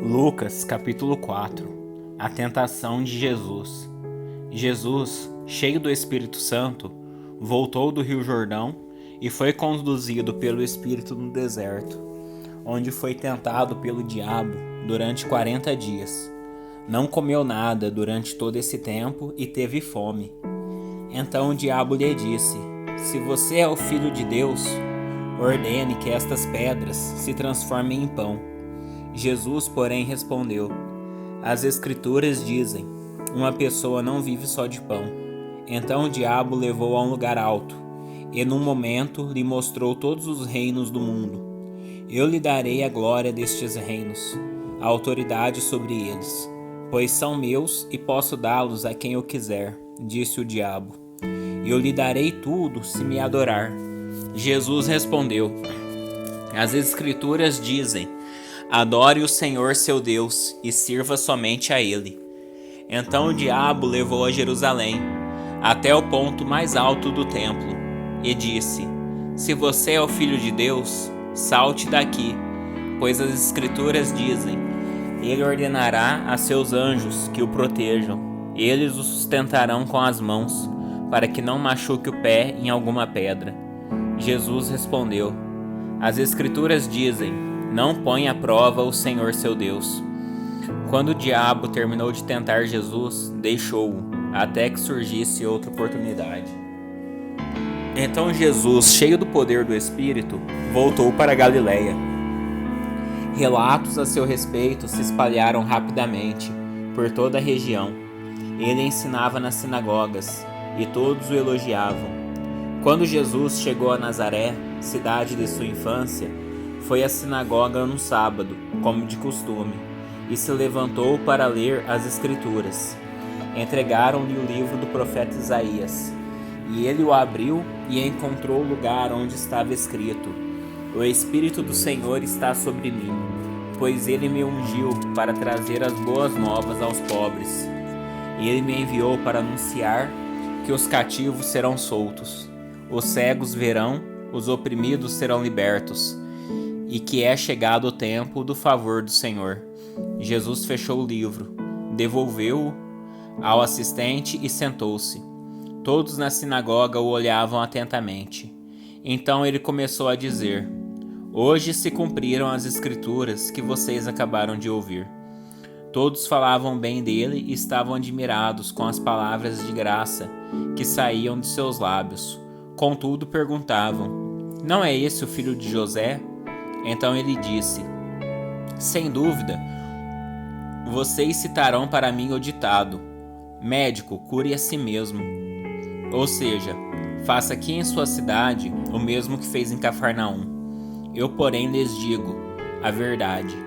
Lucas, capítulo 4. A tentação de Jesus. Jesus, cheio do Espírito Santo, voltou do Rio Jordão e foi conduzido pelo Espírito no deserto, onde foi tentado pelo diabo durante 40 dias. Não comeu nada durante todo esse tempo e teve fome. Então o diabo lhe disse: "Se você é o Filho de Deus, ordene que estas pedras se transformem em pão." Jesus, porém, respondeu: "As Escrituras dizem: uma pessoa não vive só de pão." Então o diabo o levou a um lugar alto, e num momento lhe mostrou todos os reinos do mundo. "Eu lhe darei a glória destes reinos, a autoridade sobre eles, pois são meus e posso dá-los a quem eu quiser", disse o diabo. "Eu lhe darei tudo se me adorar." Jesus respondeu: "As Escrituras dizem: adore o Senhor seu Deus e sirva somente a Ele." Então o diabo levou a Jerusalém, até o ponto mais alto do templo, e disse: "Se você é o Filho de Deus, salte daqui, pois as Escrituras dizem: Ele ordenará a seus anjos que o protejam, eles o sustentarão com as mãos, para que não machuque o pé em alguma pedra." Jesus respondeu: "As Escrituras dizem: não põe à prova o Senhor seu Deus." Quando o diabo terminou de tentar Jesus, deixou-o, até que surgisse outra oportunidade. Então Jesus, cheio do poder do Espírito, voltou para a Galileia. Relatos a seu respeito se espalharam rapidamente por toda a região. Ele ensinava nas sinagogas, e todos o elogiavam. Quando Jesus chegou a Nazaré, cidade de sua infância, foi à sinagoga no sábado, como de costume, e se levantou para ler as Escrituras. Entregaram-lhe o livro do profeta Isaías, e ele o abriu e encontrou o lugar onde estava escrito: "O Espírito do Senhor está sobre mim, pois ele me ungiu para trazer as boas novas aos pobres. Ele me enviou para anunciar que os cativos serão soltos, os cegos verão, os oprimidos serão libertos, e que é chegado o tempo do favor do Senhor." Jesus fechou o livro, devolveu-o ao assistente e sentou-se. Todos na sinagoga o olhavam atentamente. Então ele começou a dizer: "Hoje se cumpriram as Escrituras que vocês acabaram de ouvir." Todos falavam bem dele e estavam admirados com as palavras de graça que saíam de seus lábios. Contudo, perguntavam: "Não é esse o filho de José?" Então ele disse: "Sem dúvida, vocês citarão para mim o ditado: médico, cure a si mesmo. Ou seja, faça aqui em sua cidade o mesmo que fez em Cafarnaum. Eu, porém, lhes digo a verdade: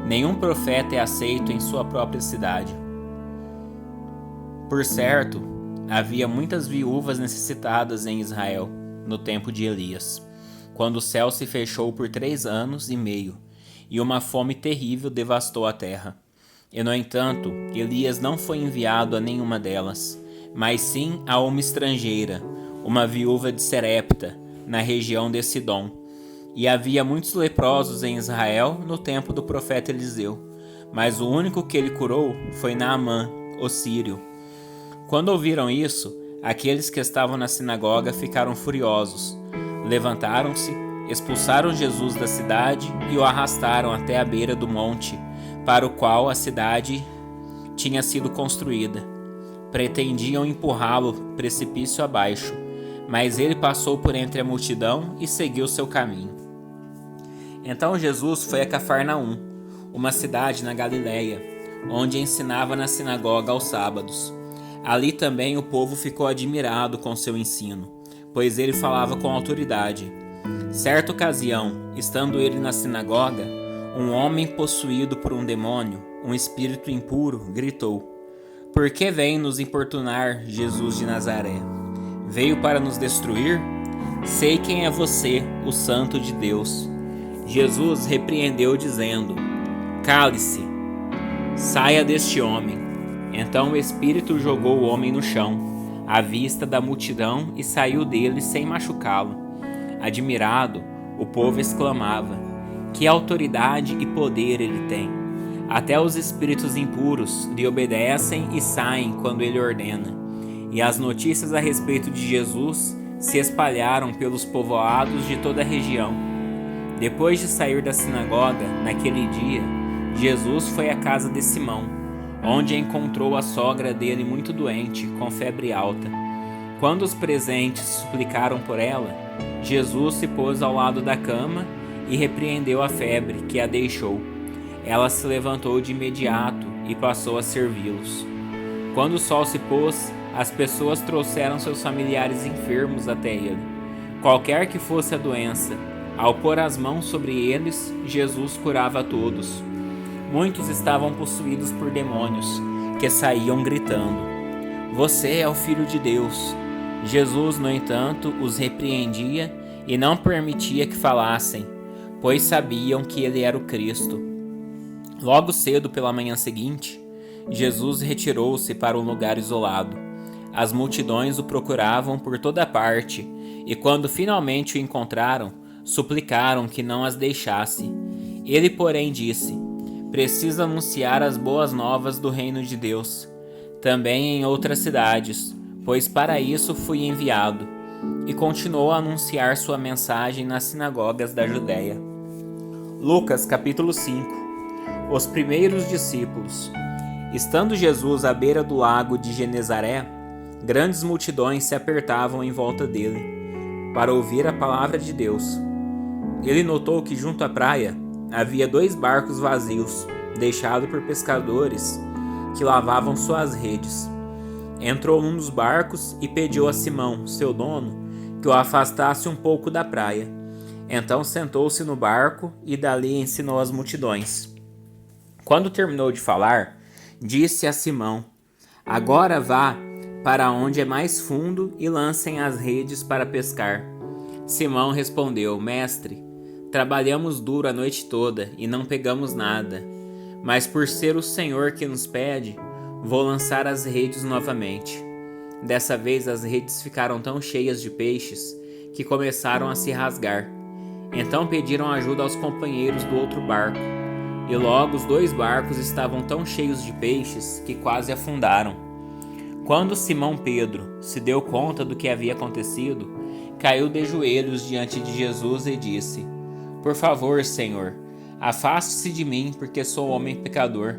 nenhum profeta é aceito em sua própria cidade." Por certo, havia muitas viúvas necessitadas em Israel no tempo de Elias, quando o céu se fechou por 3 anos e meio, e uma fome terrível devastou a terra. E, no entanto, Elias não foi enviado a nenhuma delas, mas sim a uma estrangeira, uma viúva de Serepta, na região de Sidom. E havia muitos leprosos em Israel no tempo do profeta Eliseu, mas o único que ele curou foi Naamã, o sírio. Quando ouviram isso, aqueles que estavam na sinagoga ficaram furiosos. Levantaram-se, expulsaram Jesus da cidade e o arrastaram até a beira do monte para o qual a cidade tinha sido construída. Pretendiam empurrá-lo precipício abaixo, mas ele passou por entre a multidão e seguiu seu caminho. Então Jesus foi a Cafarnaum, uma cidade na Galileia, onde ensinava na sinagoga aos sábados. Ali também o povo ficou admirado com seu ensino, pois ele falava com autoridade. Certa ocasião, estando ele na sinagoga, um homem possuído por um demônio, um espírito impuro, gritou: "Por que vem nos importunar, Jesus de Nazaré? Veio para nos destruir? Sei quem é você, o Santo de Deus." Jesus repreendeu, dizendo: "Cale-se, saia deste homem." Então o espírito jogou o homem no chão, à vista da multidão, e saiu dele sem machucá-lo. Admirado, o povo exclamava: "Que autoridade e poder ele tem! Até os espíritos impuros lhe obedecem e saem quando ele ordena. E as notícias a respeito de Jesus se espalharam pelos povoados de toda a região. Depois de sair da sinagoga, naquele dia, Jesus foi à casa de Simão, onde encontrou a sogra dele muito doente, com febre alta. Quando os presentes suplicaram por ela, Jesus se pôs ao lado da cama e repreendeu a febre, que a deixou. Ela se levantou de imediato e passou a servi-los. Quando o sol se pôs, as pessoas trouxeram seus familiares enfermos até ele. Qualquer que fosse a doença, ao pôr as mãos sobre eles, Jesus curava a todos. Muitos estavam possuídos por demônios, que saíam gritando: "Você é o Filho de Deus." Jesus, no entanto, os repreendia e não permitia que falassem, pois sabiam que ele era o Cristo. Logo cedo pela manhã seguinte, Jesus retirou-se para um lugar isolado. As multidões o procuravam por toda parte, e quando finalmente o encontraram, suplicaram que não as deixasse. Ele, porém, disse: "Preciso anunciar as boas novas do reino de Deus, também em outras cidades, pois para isso fui enviado." E continuou a anunciar sua mensagem nas sinagogas da Judéia. Lucas capítulo 5. Os primeiros discípulos. Estando Jesus à beira do lago de Genezaré, grandes multidões se apertavam em volta dele, para ouvir a palavra de Deus. Ele notou que junto à praia havia 2 barcos vazios, deixados por pescadores que lavavam suas redes. Entrou num dos barcos e pediu a Simão, seu dono, que o afastasse um pouco da praia. Então sentou-se no barco e dali ensinou as multidões. Quando terminou de falar, disse a Simão: "Agora vá para onde é mais fundo e lancem as redes para pescar." Simão respondeu: "Mestre, trabalhamos duro a noite toda e não pegamos nada, mas por ser o Senhor que nos pede, vou lançar as redes novamente." Dessa vez as redes ficaram tão cheias de peixes que começaram a se rasgar. Então pediram ajuda aos companheiros do outro barco, e logo os 2 barcos estavam tão cheios de peixes que quase afundaram. Quando Simão Pedro se deu conta do que havia acontecido, caiu de joelhos diante de Jesus e disse: "Por favor, Senhor, afaste-se de mim, porque sou homem pecador."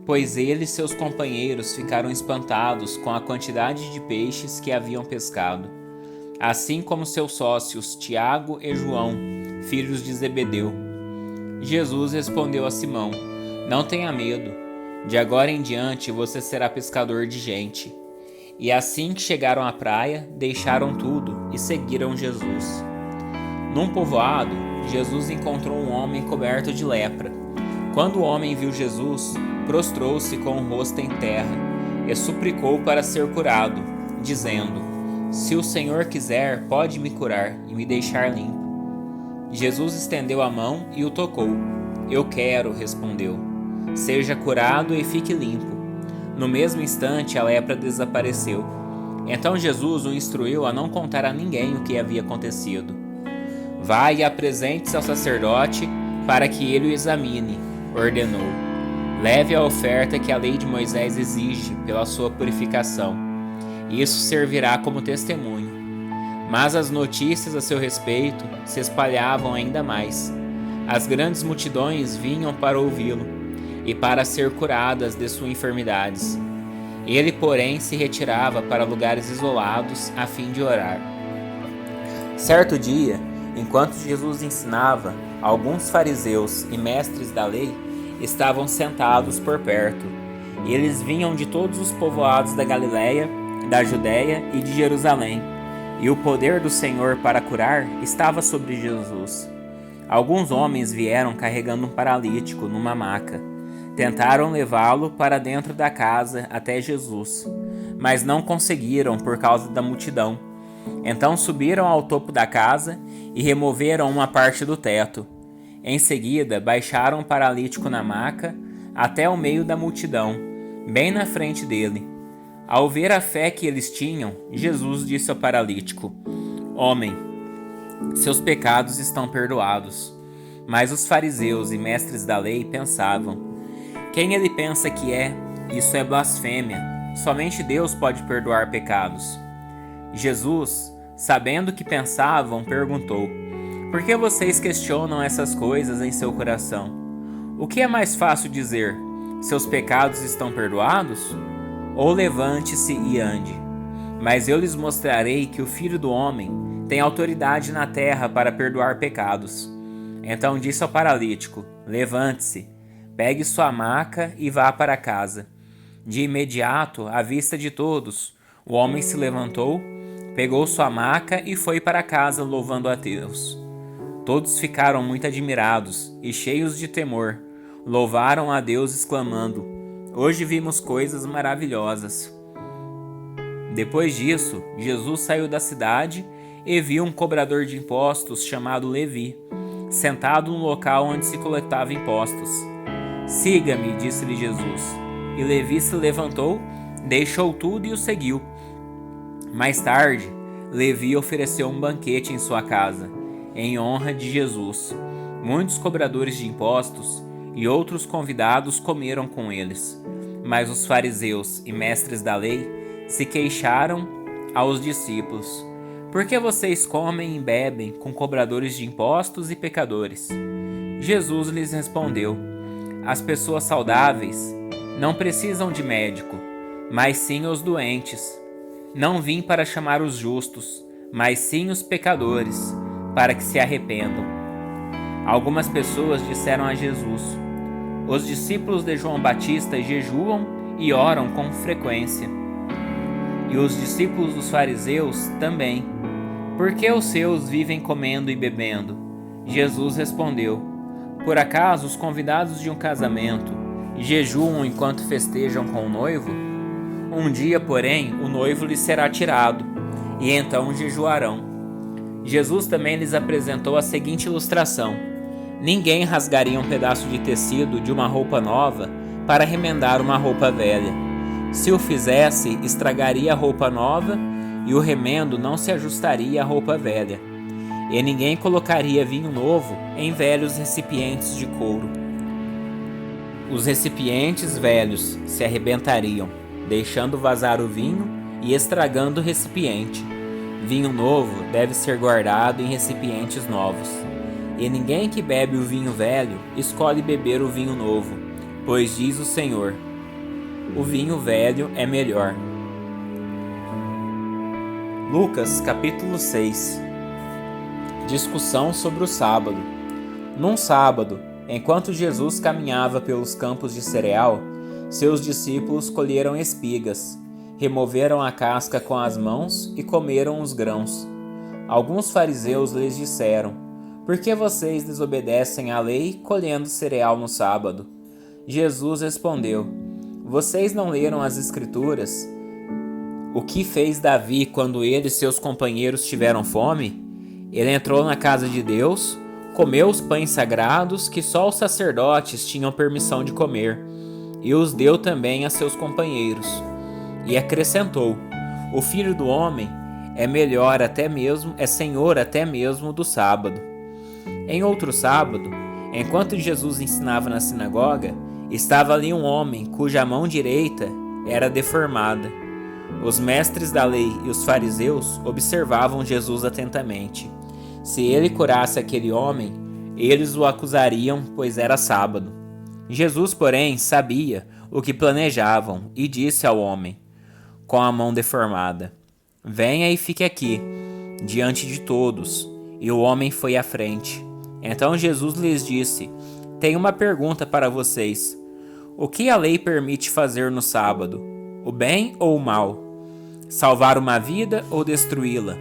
Pois ele e seus companheiros ficaram espantados com a quantidade de peixes que haviam pescado, assim como seus sócios Tiago e João, filhos de Zebedeu. Jesus respondeu a Simão: "Não tenha medo, de agora em diante você será pescador de gente." E assim que chegaram à praia, deixaram tudo e seguiram Jesus. Num povoado, Jesus encontrou um homem coberto de lepra. Quando o homem viu Jesus, prostrou-se com o rosto em terra e suplicou para ser curado, dizendo: "Se o Senhor quiser, pode me curar e me deixar limpo." Jesus estendeu a mão e o tocou. "Eu quero", respondeu. "Seja curado e fique limpo." No mesmo instante, a lepra desapareceu. Então Jesus o instruiu a não contar a ninguém o que havia acontecido. "Vá e apresente-se ao sacerdote para que ele o examine", ordenou. "Leve a oferta que a lei de Moisés exige pela sua purificação. Isso servirá como testemunho." Mas as notícias a seu respeito se espalhavam ainda mais. As grandes multidões vinham para ouvi-lo e para ser curadas de suas enfermidades. Ele, porém, se retirava para lugares isolados a fim de orar. Certo dia, enquanto Jesus ensinava, alguns fariseus e mestres da lei estavam sentados por perto. Eles vinham de todos os povoados da Galiléia, da Judéia e de Jerusalém, e o poder do Senhor para curar estava sobre Jesus. Alguns homens vieram carregando um paralítico numa maca. Tentaram levá-lo para dentro da casa até Jesus, mas não conseguiram por causa da multidão. Então subiram ao topo da casa e removeram uma parte do teto. Em seguida, baixaram o paralítico na maca até o meio da multidão, bem na frente dele. Ao ver a fé que eles tinham, Jesus disse ao paralítico: "Homem, seus pecados estão perdoados." Mas os fariseus e mestres da lei pensavam: Quem ele pensa que é, isso é blasfêmia. Somente Deus pode perdoar pecados. Jesus, sabendo o que pensavam, perguntou: Por que vocês questionam essas coisas em seu coração? O que é mais fácil dizer? Seus pecados estão perdoados? Ou levante-se e ande. Mas eu lhes mostrarei que o Filho do Homem tem autoridade na terra para perdoar pecados. Então disse ao paralítico: Levante-se, pegue sua maca e vá para casa. De imediato, à vista de todos, o homem se levantou, pegou sua maca e foi para casa louvando a Deus. Todos ficaram muito admirados e cheios de temor, louvaram a Deus exclamando: Hoje vimos coisas maravilhosas. Depois disso, Jesus saiu da cidade e viu um cobrador de impostos chamado Levi, sentado no local onde se coletava impostos. Siga-me, disse-lhe Jesus. E Levi se levantou, deixou tudo e o seguiu. Mais tarde, Levi ofereceu um banquete em sua casa, em honra de Jesus. Muitos cobradores de impostos e outros convidados comeram com eles. Mas os fariseus e mestres da lei se queixaram aos discípulos: Por que vocês comem e bebem com cobradores de impostos e pecadores? Jesus lhes respondeu: As pessoas saudáveis não precisam de médico, mas sim os doentes. Não vim para chamar os justos, mas sim os pecadores, para que se arrependam. Algumas pessoas disseram a Jesus: Os discípulos de João Batista jejuam e oram com frequência. E os discípulos dos fariseus também. Por que os seus vivem comendo e bebendo? Jesus respondeu: Por acaso os convidados de um casamento jejuam enquanto festejam com o noivo? Um dia, porém, o noivo lhes será tirado, e então jejuarão. Jesus também lhes apresentou a seguinte ilustração: Ninguém rasgaria um pedaço de tecido de uma roupa nova para remendar uma roupa velha. Se o fizesse, estragaria a roupa nova, e o remendo não se ajustaria à roupa velha. E ninguém colocaria vinho novo em velhos recipientes de couro. Os recipientes velhos se arrebentariam, deixando vazar o vinho e estragando o recipiente. Vinho novo deve ser guardado em recipientes novos. E ninguém que bebe o vinho velho escolhe beber o vinho novo, pois diz o Senhor: o vinho velho é melhor. Lucas capítulo 6. Discussão sobre o sábado. Num sábado, enquanto Jesus caminhava pelos campos de cereal, seus discípulos colheram espigas, removeram a casca com as mãos e comeram os grãos. Alguns fariseus lhes disseram: Por que vocês desobedecem à lei colhendo cereal no sábado? Jesus respondeu: Vocês não leram as Escrituras? O que fez Davi quando ele e seus companheiros tiveram fome? Ele entrou na casa de Deus, comeu os pães sagrados que só os sacerdotes tinham permissão de comer, e os deu também a seus companheiros. E acrescentou: O Filho do Homem é Senhor até mesmo do sábado. Em outro sábado, enquanto Jesus ensinava na sinagoga, estava ali um homem cuja mão direita era deformada. Os mestres da lei e os fariseus observavam Jesus atentamente. Se ele curasse aquele homem, eles o acusariam, pois era sábado. Jesus, porém, sabia o que planejavam e disse ao homem com a mão deformada: Venha e fique aqui, diante de todos. E o homem foi à frente. Então Jesus lhes disse: Tenho uma pergunta para vocês. O que a lei permite fazer no sábado? O bem ou o mal? Salvar uma vida ou destruí-la?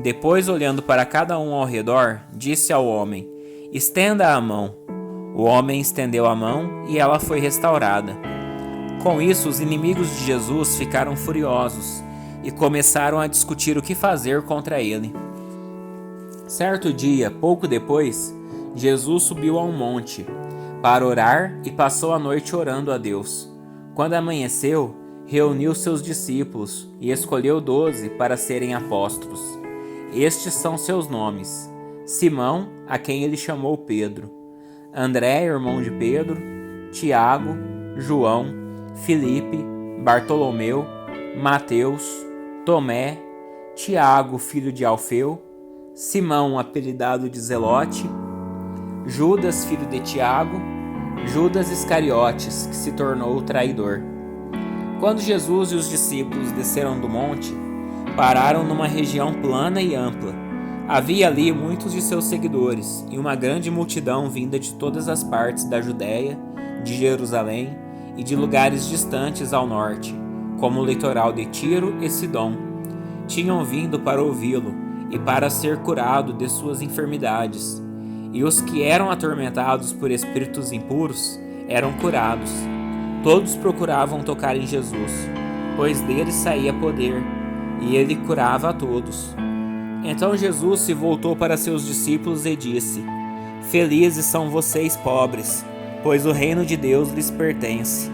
Depois, olhando para cada um ao redor, disse ao homem: Estenda a mão. O homem estendeu a mão e ela foi restaurada. Com isso, os inimigos de Jesus ficaram furiosos e começaram a discutir o que fazer contra ele. Certo dia, pouco depois, Jesus subiu a um monte para orar e passou a noite orando a Deus. Quando amanheceu, reuniu seus discípulos e escolheu 12 para serem apóstolos. Estes são seus nomes: Simão, a quem ele chamou Pedro; André, irmão de Pedro; Tiago, João, Filipe, Bartolomeu, Mateus, Tomé, Tiago, filho de Alfeu, Simão, apelidado de Zelote, Judas, filho de Tiago, Judas Iscariotes, que se tornou o traidor. Quando Jesus e os discípulos desceram do monte, pararam numa região plana e ampla. Havia ali muitos de seus seguidores e uma grande multidão vinda de todas as partes da Judéia, de Jerusalém e de lugares distantes ao norte, como o litoral de Tiro e Sidom. Tinham vindo para ouvi-lo e para ser curado de suas enfermidades. E os que eram atormentados por espíritos impuros eram curados. Todos procuravam tocar em Jesus, pois dele saía poder, e ele curava a todos. Então Jesus se voltou para seus discípulos e disse: Felizes são vocês pobres, pois o reino de Deus lhes pertence.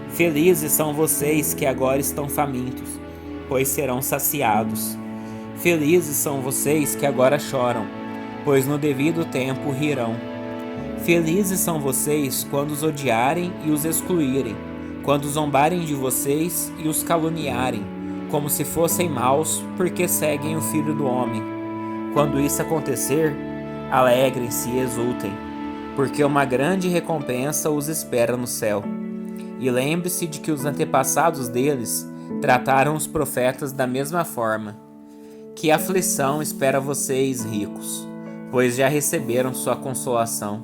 Felizes são vocês que agora estão famintos, pois serão saciados. Felizes são vocês que agora choram, pois no devido tempo rirão. Felizes são vocês quando os odiarem e os excluírem, quando zombarem de vocês e os caluniarem, como se fossem maus, porque seguem o Filho do Homem. Quando isso acontecer, alegrem-se e exultem, porque uma grande recompensa os espera no céu. E lembre-se de que os antepassados deles trataram os profetas da mesma forma. Que aflição espera vocês, ricos, pois já receberam sua consolação.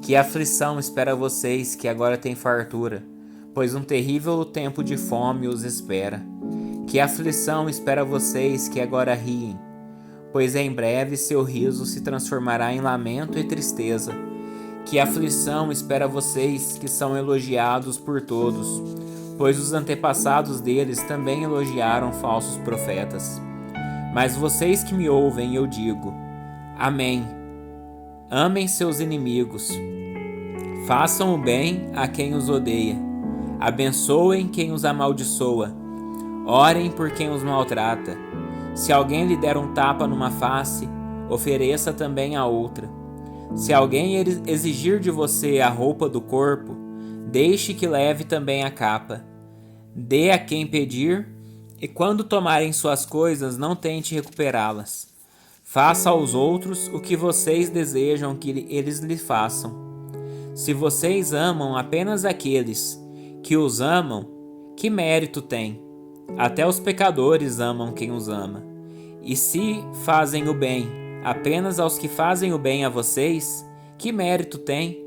Que aflição espera vocês que agora têm fartura, pois um terrível tempo de fome os espera. Que aflição espera vocês que agora riem, pois em breve seu riso se transformará em lamento e tristeza. Que aflição espera vocês que são elogiados por todos, pois os antepassados deles também elogiaram falsos profetas. Mas vocês que me ouvem, eu digo: Amém. Amem seus inimigos. Façam o bem a quem os odeia. Abençoem quem os amaldiçoa. Orem por quem os maltrata. Se alguém lhe der um tapa numa face, ofereça também a outra. Se alguém exigir de você a roupa do corpo, deixe que leve também a capa. Dê a quem pedir, e quando tomarem suas coisas, não tente recuperá-las. Faça aos outros o que vocês desejam que eles lhe façam. Se vocês amam apenas aqueles que os amam, que mérito tem? Até os pecadores amam quem os ama. E se fazem o bem apenas aos que fazem o bem a vocês, que mérito tem?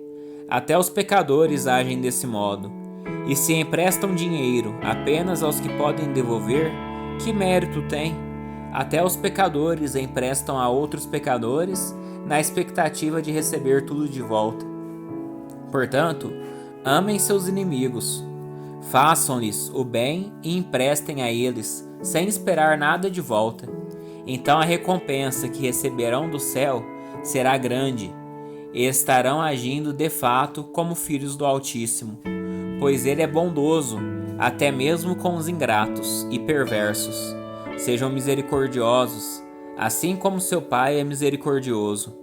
Até os pecadores agem desse modo. E se emprestam dinheiro apenas aos que podem devolver, que mérito tem? Até os pecadores emprestam a outros pecadores na expectativa de receber tudo de volta. Portanto, amem seus inimigos, façam-lhes o bem e emprestem a eles, sem esperar nada de volta. Então a recompensa que receberão do céu será grande, e estarão agindo de fato como filhos do Altíssimo, pois ele é bondoso até mesmo com os ingratos e perversos. Sejam misericordiosos, assim como seu Pai é misericordioso.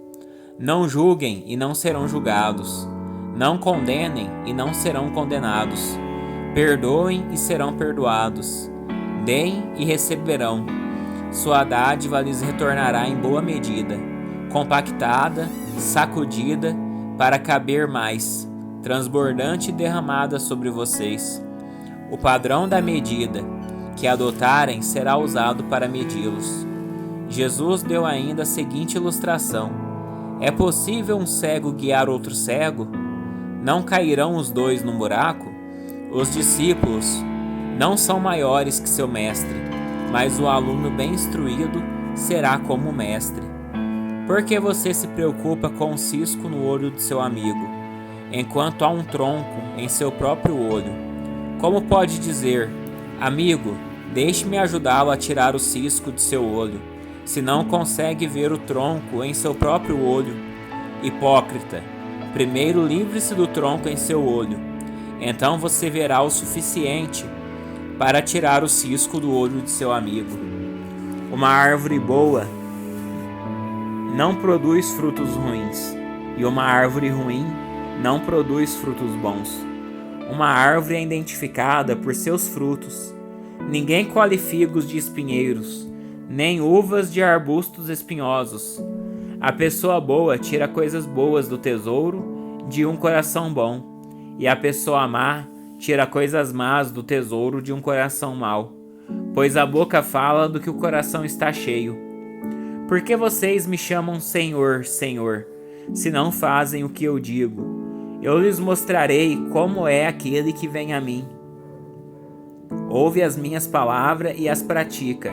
Não julguem e não serão julgados. Não condenem e não serão condenados. Perdoem e serão perdoados. Deem e receberão. Sua dádiva lhes retornará em boa medida, compactada, sacudida, para caber mais, transbordante e derramada sobre vocês. O padrão da medida que adotarem será usado para medi-los. Jesus deu ainda a seguinte ilustração: é possível um cego guiar outro cego? Não cairão os dois num buraco? Os discípulos não são maiores que seu mestre, mas o aluno bem instruído será como o mestre. Por que você se preocupa com um cisco no olho de seu amigo, enquanto há um tronco em seu próprio olho? Como pode dizer: amigo, deixe-me ajudá-lo a tirar o cisco de seu olho, se não consegue ver o tronco em seu próprio olho? Hipócrita, primeiro livre-se do tronco em seu olho, então você verá o suficiente para tirar o cisco do olho de seu amigo. Uma árvore boa não produz frutos ruins, e uma árvore ruim não produz frutos bons. Uma árvore é identificada por seus frutos. Ninguém colhe figos de espinheiros, nem uvas de arbustos espinhosos. A pessoa boa tira coisas boas do tesouro de um coração bom, e a pessoa má tira coisas más do tesouro de um coração mau, pois a boca fala do que o coração está cheio. Por que vocês me chamam Senhor, Senhor, se não fazem o que eu digo? Eu lhes mostrarei como é aquele que vem a mim. Ouve as minhas palavras e as pratica.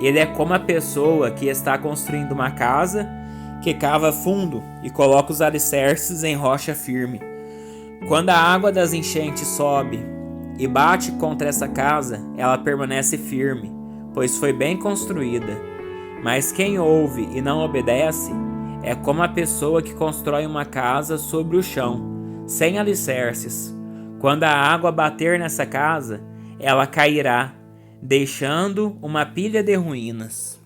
Ele é como a pessoa que está construindo uma casa, que cava fundo e coloca os alicerces em rocha firme. Quando a água das enchentes sobe e bate contra essa casa, ela permanece firme, pois foi bem construída. Mas quem ouve e não obedece é como a pessoa que constrói uma casa sobre o chão, sem alicerces. Quando a água bater nessa casa, ela cairá, deixando uma pilha de ruínas.